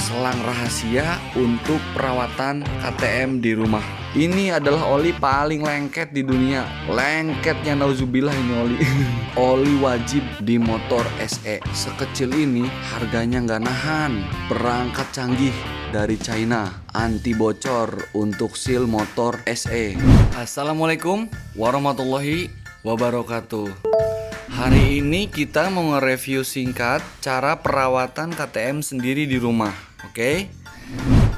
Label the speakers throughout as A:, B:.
A: selang rahasia untuk perawatan KTM di rumah. Ini adalah oli paling lengket di dunia. Lengketnya nauzubillah ini oli. Oli wajib di motor SE. Sekecil ini harganya nggak nahan. Perangkat canggih dari China, anti bocor untuk seal motor SE. Assalamualaikum warahmatullahi wabarakatuh. Hari ini kita mau nge-review singkat cara perawatan KTM sendiri di rumah. Oke?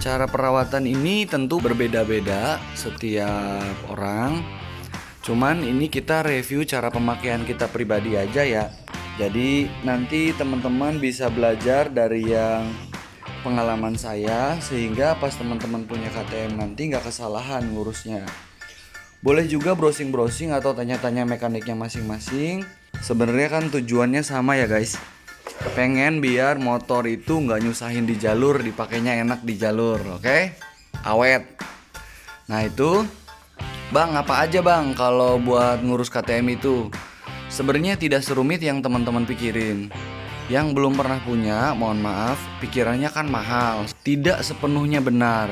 A: Cara perawatan ini tentu berbeda-beda setiap orang. Cuman ini kita review cara pemakaian kita pribadi aja ya. Jadi nanti teman-teman bisa belajar dari yang pengalaman saya, sehingga pas teman-teman punya KTM nanti nggak kesalahan ngurusnya. Boleh juga browsing-browsing atau tanya-tanya mekaniknya masing-masing. Sebenarnya kan tujuannya sama ya guys. Pengen biar motor itu nggak nyusahin di jalur, dipakainya enak di jalur, oke? Awet. Nah itu, bang apa aja bang kalau buat ngurus KTM itu? Sebenarnya tidak serumit yang teman-teman pikirin. Yang belum pernah punya, mohon maaf, pikirannya kan mahal. Tidak sepenuhnya benar.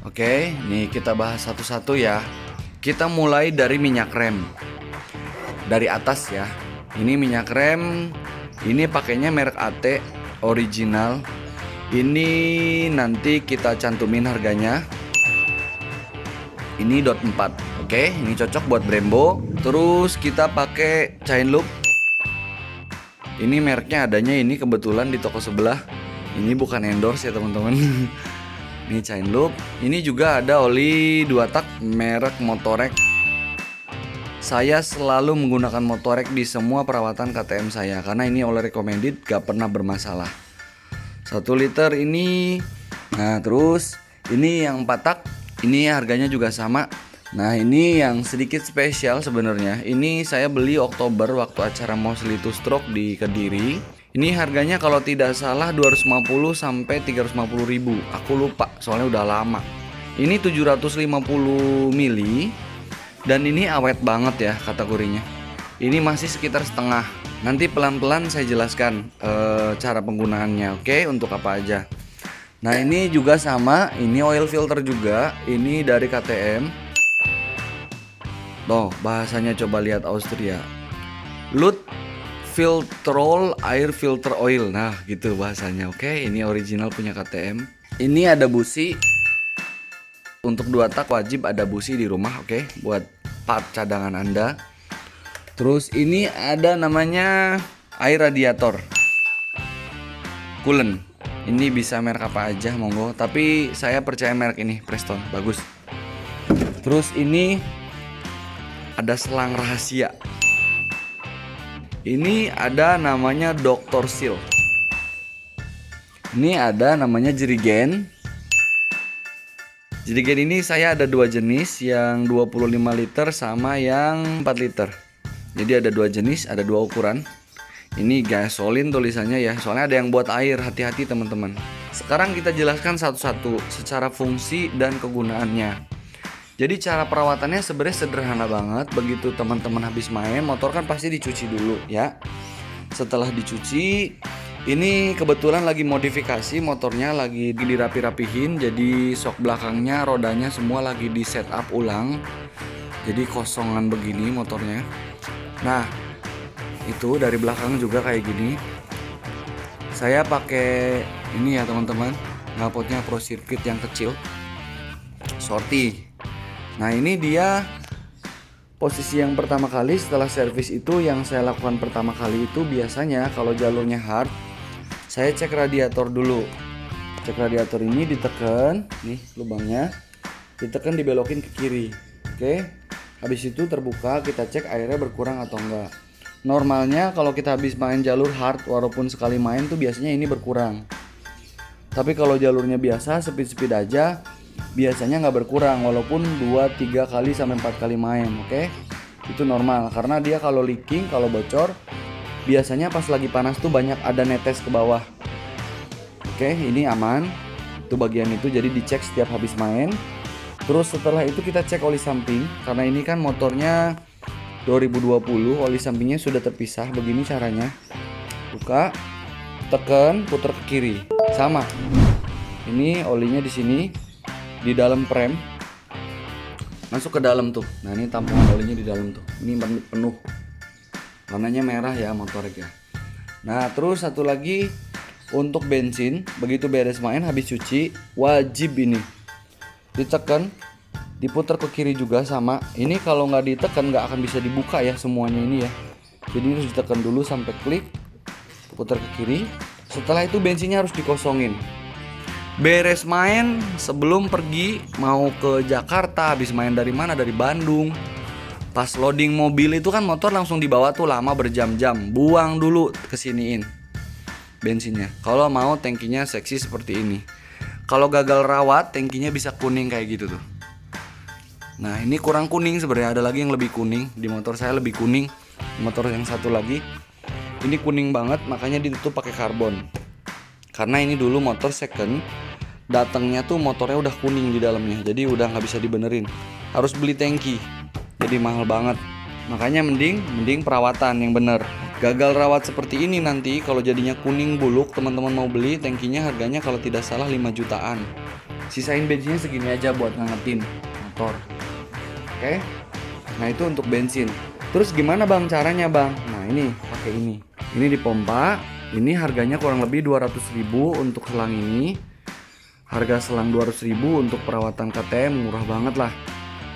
A: Oke, nih kita bahas satu-satu ya. Kita mulai dari minyak rem. Dari atas ya. Ini minyak rem. Ini pakainya merek AT original. Ini nanti kita cantumin harganya. Ini dot 4. Oke, ini cocok buat Brembo. Terus kita pakai chain loop. Ini mereknya adanya ini kebetulan di toko sebelah. Ini bukan endorse ya teman-teman. Ini chain loop. Ini juga ada oli 2 tak merek Motorek. Saya selalu menggunakan Motorek di semua perawatan KTM saya karena ini all recommended, gak pernah bermasalah. 1 liter ini. Nah terus ini yang 4 tak. Ini harganya juga sama. Nah ini yang sedikit spesial sebenarnya. Ini saya beli Oktober waktu acara Mostly to Stroke di Kediri. Ini harganya kalau tidak salah 250 sampai 350 ribu. Aku lupa soalnya udah lama. Ini 750 mili. Dan ini awet banget ya kategorinya. Ini masih sekitar setengah. Nanti pelan-pelan saya jelaskan cara penggunaannya, oke? Untuk apa aja. Nah ini juga sama. Ini oil filter juga. Ini dari KTM. Tuh bahasanya coba lihat Austria. Lut Filtrol Air Filter Oil. Nah gitu bahasanya, oke? Ini original punya KTM. Ini ada busi. Untuk 2 tak wajib ada busi di rumah, oke? Buat part cadangan Anda. Terus ini ada namanya air radiator coolant. Ini bisa merek apa aja monggo, tapi saya percaya merek ini Preston, bagus. Terus ini ada selang rahasia. Ini ada namanya Dr. Seal. Ini ada namanya jerigen. Jerigen ini saya ada 2 jenis, yang 25 liter sama yang 4 liter. Jadi ada 2 jenis, ada 2 ukuran. Ini gasolin tulisannya ya, soalnya ada yang buat air, hati-hati teman-teman. Sekarang kita jelaskan satu-satu secara fungsi dan kegunaannya. Jadi cara perawatannya sebenarnya sederhana banget. Begitu teman-teman habis main, motor kan pasti dicuci dulu ya. Setelah dicuci, ini kebetulan lagi modifikasi, motornya lagi dirapi-rapihin. Jadi sok belakangnya, rodanya semua lagi di setup ulang. Jadi kosongan begini motornya. Nah itu dari belakang juga kayak gini. Saya pakai ini ya teman-teman, knalpotnya Pro Circuit yang kecil, Shorty. Nah ini dia posisi yang pertama kali setelah servis. Itu yang saya lakukan pertama kali itu biasanya kalau jalurnya hard, saya cek radiator dulu. Cek radiator ini ditekan, nih lubangnya, ditekan dibelokin ke kiri. Oke. Habis itu terbuka, kita cek airnya berkurang atau enggak. Normalnya kalau kita habis main jalur hard, walaupun sekali main tuh biasanya ini berkurang. Tapi kalau jalurnya biasa, speed-speed aja, biasanya nggak berkurang walaupun 2-3 kali sampai 4 kali main, oke? Itu normal karena dia kalau leaking, kalau bocor, biasanya pas lagi panas tuh banyak ada netes ke bawah. Oke, ini aman. Itu bagian itu jadi dicek setiap habis main. Terus setelah itu kita cek oli samping, karena ini kan motornya 2020, oli sampingnya sudah terpisah. Begini caranya. Buka, tekan, putar ke kiri. Sama. Ini olinya di sini, di dalam prem, masuk ke dalam tuh. Nah ini tampungan olinya di dalam tuh. Ini penuh, warnanya merah ya motornya. Nah terus satu lagi untuk bensin, begitu beres main habis cuci, wajib ini ditekan, diputar ke kiri juga sama. Ini kalau nggak ditekan nggak akan bisa dibuka ya semuanya ini ya. Jadi harus ditekan dulu sampai klik, putar ke kiri. Setelah itu bensinnya harus dikosongin. Beres main sebelum pergi mau ke Jakarta, habis main dari mana? Dari Bandung. Pas loading mobil itu kan motor langsung dibawa tuh lama berjam-jam. Buang dulu kesiniin bensinnya. Kalau mau tangkinya seksi seperti ini. Kalau gagal rawat, tangkinya bisa kuning kayak gitu tuh. Nah ini kurang kuning sebenarnya, ada lagi yang lebih kuning. Di motor saya lebih kuning. Di motor yang satu lagi ini kuning banget, makanya ditutup pakai karbon. Karena ini dulu motor second, datangnya tuh motornya udah kuning di dalamnya, jadi udah nggak bisa dibenerin. Harus beli tangki, jadi mahal banget. Makanya mending perawatan yang bener. Gagal rawat seperti ini nanti kalau jadinya kuning buluk, teman-teman mau beli tangkinya harganya kalau tidak salah 5 jutaan. Sisain bensinnya segini aja buat ngangetin motor. Oke. Nah itu untuk bensin. Terus gimana bang caranya bang? Nah ini pakai ini. Ini dipompa. Ini harganya kurang lebih 200.000 untuk selang ini. Harga selang 200.000 untuk perawatan KTM murah banget lah.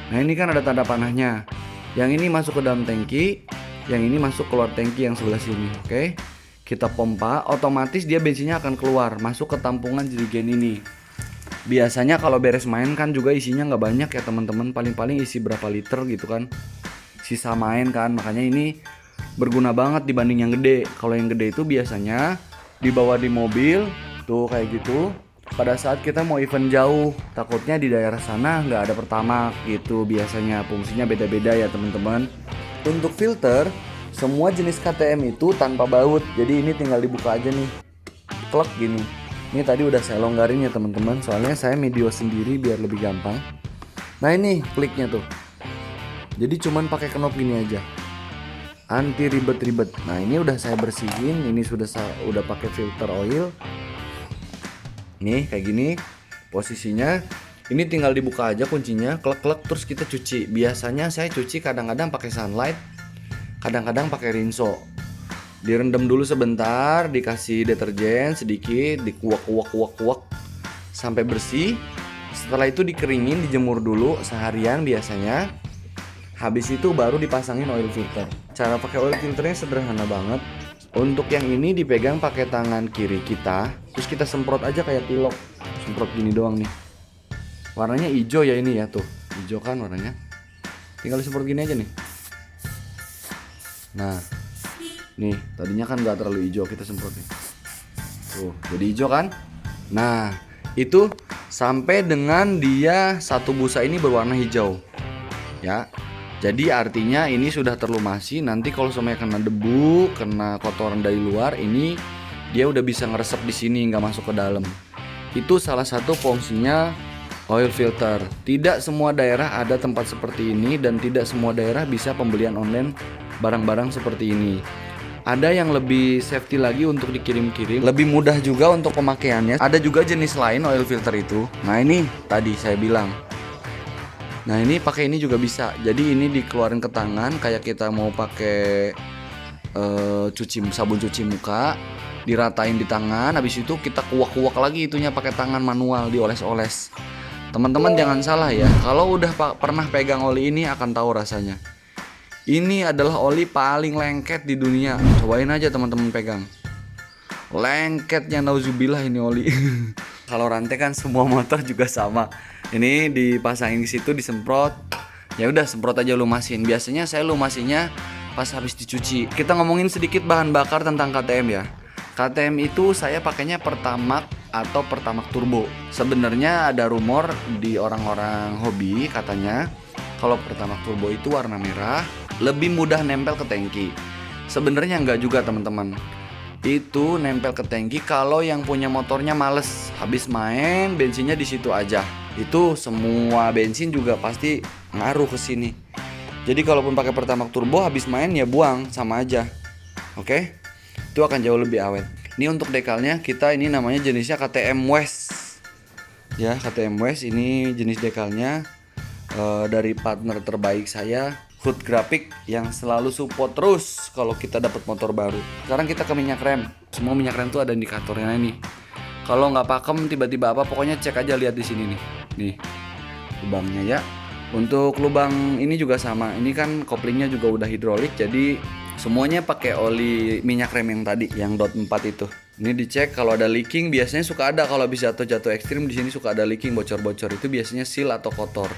A: Nah ini kan ada tanda panahnya. Yang ini masuk ke dalam tangki, yang ini masuk keluar tangki yang sebelah sini. Oke. Kita pompa, otomatis dia bensinnya akan keluar, masuk ke tampungan jerigen ini. Biasanya kalau beres main kan juga isinya nggak banyak ya teman-teman, paling-paling isi berapa liter gitu kan. Sisa main kan, makanya ini berguna banget dibanding yang gede. Kalau yang gede itu biasanya dibawa di mobil tuh kayak gitu. Pada saat kita mau event jauh, takutnya di daerah sana nggak ada pertamax gitu. Biasanya fungsinya beda-beda ya teman-teman. Untuk filter, semua jenis KTM itu tanpa baut. Jadi ini tinggal dibuka aja nih, klek gini. Ini tadi udah saya longgarin ya teman-teman, soalnya saya video sendiri biar lebih gampang. Nah ini kliknya tuh. Jadi cuman pakai knop gini aja, anti ribet-ribet. Nah ini udah saya bersihin, ini udah pakai filter oil. Nih kayak gini posisinya. Ini tinggal dibuka aja kuncinya, klek-klek terus kita cuci. Biasanya saya cuci kadang-kadang pakai sunlight, kadang-kadang pakai rinso. Direndam dulu sebentar, dikasih deterjen sedikit, dikuak sampai bersih. Setelah itu dikeringin, dijemur dulu seharian biasanya. Habis itu baru dipasangin oil filter. Cara pakai oil filternya sederhana banget. Untuk yang ini dipegang pakai tangan kiri kita, terus kita semprot aja kayak pilok. Semprot gini doang nih. Warnanya hijau ya ini ya tuh. Hijau kan warnanya. Tinggal disemprot gini aja nih. Nah, nih tadinya kan nggak terlalu hijau, kita semprot nih. Tuh, jadi hijau kan? Nah, itu sampai dengan dia satu busa ini berwarna hijau. Ya. Jadi artinya ini sudah terlumasi. Nanti kalau semuanya kena debu, kena kotoran dari luar, ini dia udah bisa ngeresep di sini, nggak masuk ke dalam. Itu salah satu fungsinya oil filter. Tidak semua daerah ada tempat seperti ini, dan tidak semua daerah bisa pembelian online barang-barang seperti ini. Ada yang lebih safety lagi untuk dikirim-kirim, lebih mudah juga untuk pemakaiannya. Ada juga jenis lain oil filter itu. Nah ini tadi saya bilang. Nah ini pakai ini juga bisa. Jadi ini dikeluarin ke tangan kayak kita mau pakai sabun cuci muka, diratain di tangan. Habis itu kita kuak-kuak lagi itunya pakai tangan manual, dioles-oles. Teman-teman jangan salah ya, kalau udah pernah pegang oli ini akan tahu rasanya. Ini adalah oli paling lengket di dunia. Cobain aja teman-teman pegang. Lengketnya nauzubillah ini oli. Kalau rantai kan semua motor juga sama. Ini dipasangin di situ, disemprot. Ya udah semprot aja, lumasin. Biasanya saya lumasinya pas habis dicuci. Kita ngomongin sedikit bahan bakar tentang KTM ya. KTM itu saya pakainya Pertamax atau Pertamax Turbo. Sebenarnya ada rumor di orang-orang hobi katanya kalau Pertamax Turbo itu warna merah, lebih mudah nempel ke tangki. Sebenarnya enggak juga teman-teman. Itu nempel ke tangki kalau yang punya motornya males, habis main bensinnya di situ aja. Itu semua bensin juga pasti ngaruh ke sini. Jadi kalaupun pakai Pertamax Turbo habis main ya buang sama aja. Oke? Itu akan jauh lebih awet. Ini untuk dekalnya kita ini namanya jenisnya KTM West. Ya, KTM West ini jenis dekalnya dari partner terbaik saya, Hood Graphic, yang selalu support terus kalau kita dapat motor baru. Sekarang kita ke minyak rem. Semua minyak rem tuh ada indikatornya nih. Kalau nggak pakem tiba-tiba apa, pokoknya cek aja, lihat di sini nih. Nih lubangnya ya. Untuk lubang ini juga sama. Ini kan koplingnya juga udah hidrolik, jadi semuanya pakai oli minyak rem yang tadi, yang dot 4 itu. Ini dicek, kalau ada leaking biasanya suka ada, kalau habis jatuh-jatuh ekstrim di sini suka ada leaking, bocor-bocor, itu biasanya seal atau kotor.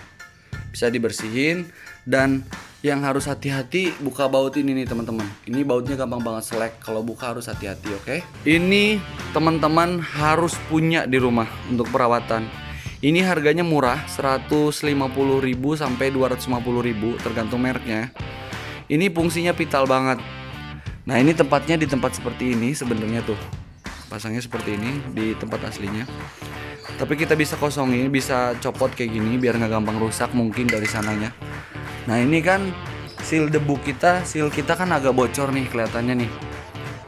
A: Bisa dibersihin. Dan yang harus hati-hati buka baut ini nih teman-teman. Ini bautnya gampang banget selek, kalau buka harus hati-hati, oke? Ini teman-teman harus punya di rumah untuk perawatan. Ini harganya murah, 150.000 sampai 250.000 tergantung mereknya. Ini fungsinya vital banget. Nah, ini tempatnya di tempat seperti ini sebenarnya tuh. Pasangnya seperti ini di tempat aslinya. Tapi kita bisa kosongin, bisa copot kayak gini biar nggak gampang rusak mungkin dari sananya. Nah, ini kan seal debu kita, seal kita kan agak bocor nih kelihatannya nih.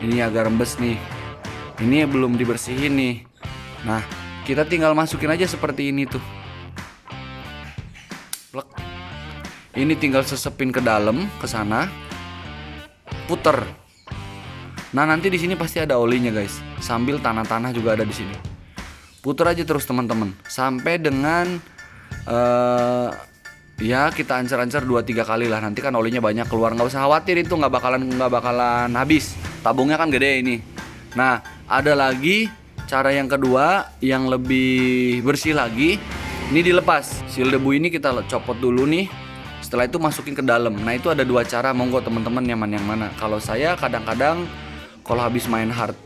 A: Ini agak rembes nih. Ini belum dibersihin nih. Nah, kita tinggal masukin aja seperti ini tuh. Plek. Ini tinggal sesepin ke dalam, ke sana. Puter. Nah, nanti di sini pasti ada olinya, guys. Sambil tanah-tanah juga ada di sini. Puter aja terus teman-teman sampai dengan ya kita ancar-ancar 2-3 kali lah. Nanti kan olinya banyak keluar, nggak usah khawatir, itu nggak bakalan habis. Tabungnya kan gede ini. Nah, ada lagi cara yang kedua yang lebih bersih lagi. Ini dilepas. Seal debu ini kita copot dulu nih. Setelah itu masukin ke dalam. Nah, itu ada dua cara, monggo teman-teman nyaman yang mana. Kalau saya kadang-kadang kalau habis main hard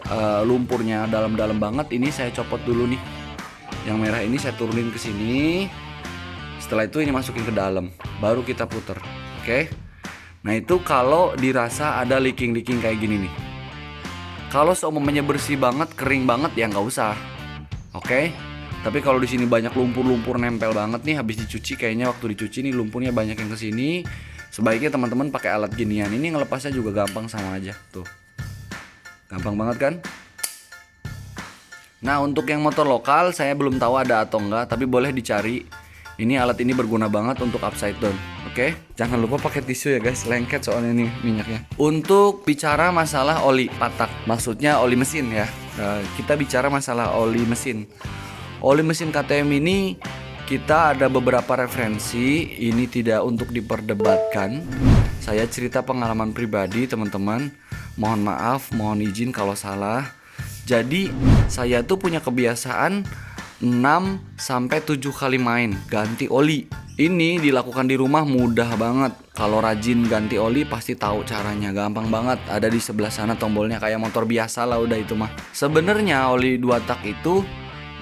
A: lumpurnya dalam-dalam banget, ini saya copot dulu nih. Yang merah ini saya turunin ke sini. Setelah itu ini masukin ke dalam, baru kita puter. Oke. Nah, itu kalau dirasa ada leaking kayak gini nih. Kalau seumpamanya bersih banget, kering banget, ya nggak usah. Oke. Tapi kalau di sini banyak lumpur-lumpur nempel banget nih, habis dicuci kayaknya waktu dicuci nih lumpurnya banyak yang ke sini. Sebaiknya teman-teman pakai alat ginian. Ini ngelepasnya juga gampang, sama aja tuh. Gampang banget kan? Nah, untuk yang motor lokal saya belum tahu ada atau enggak, tapi boleh dicari. Ini alat ini berguna banget untuk upside down. Oke? Jangan lupa pakai tisu ya guys, lengket soalnya nih minyaknya. Untuk bicara masalah oli patak, maksudnya oli mesin ya. Kita bicara masalah oli mesin. Oli mesin KTM ini kita ada beberapa referensi, ini tidak untuk diperdebatkan. Saya cerita pengalaman pribadi teman-teman. Mohon maaf, mohon izin kalau salah. Jadi saya tuh punya kebiasaan 6-7 kali main ganti oli. Ini dilakukan di rumah mudah banget. Kalau rajin ganti oli pasti tahu caranya, gampang banget. Ada di sebelah sana tombolnya, kayak motor biasa lah udah itu mah. Sebenarnya oli 2 tak itu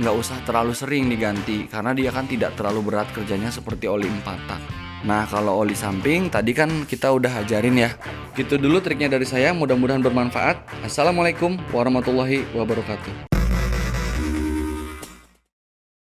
A: nggak usah terlalu sering diganti karena dia kan tidak terlalu berat kerjanya seperti oli 4 tak. Nah, kalau oli samping tadi kan kita udah ajarin ya. Gitu dulu triknya dari saya, mudah-mudahan bermanfaat. Assalamualaikum warahmatullahi wabarakatuh.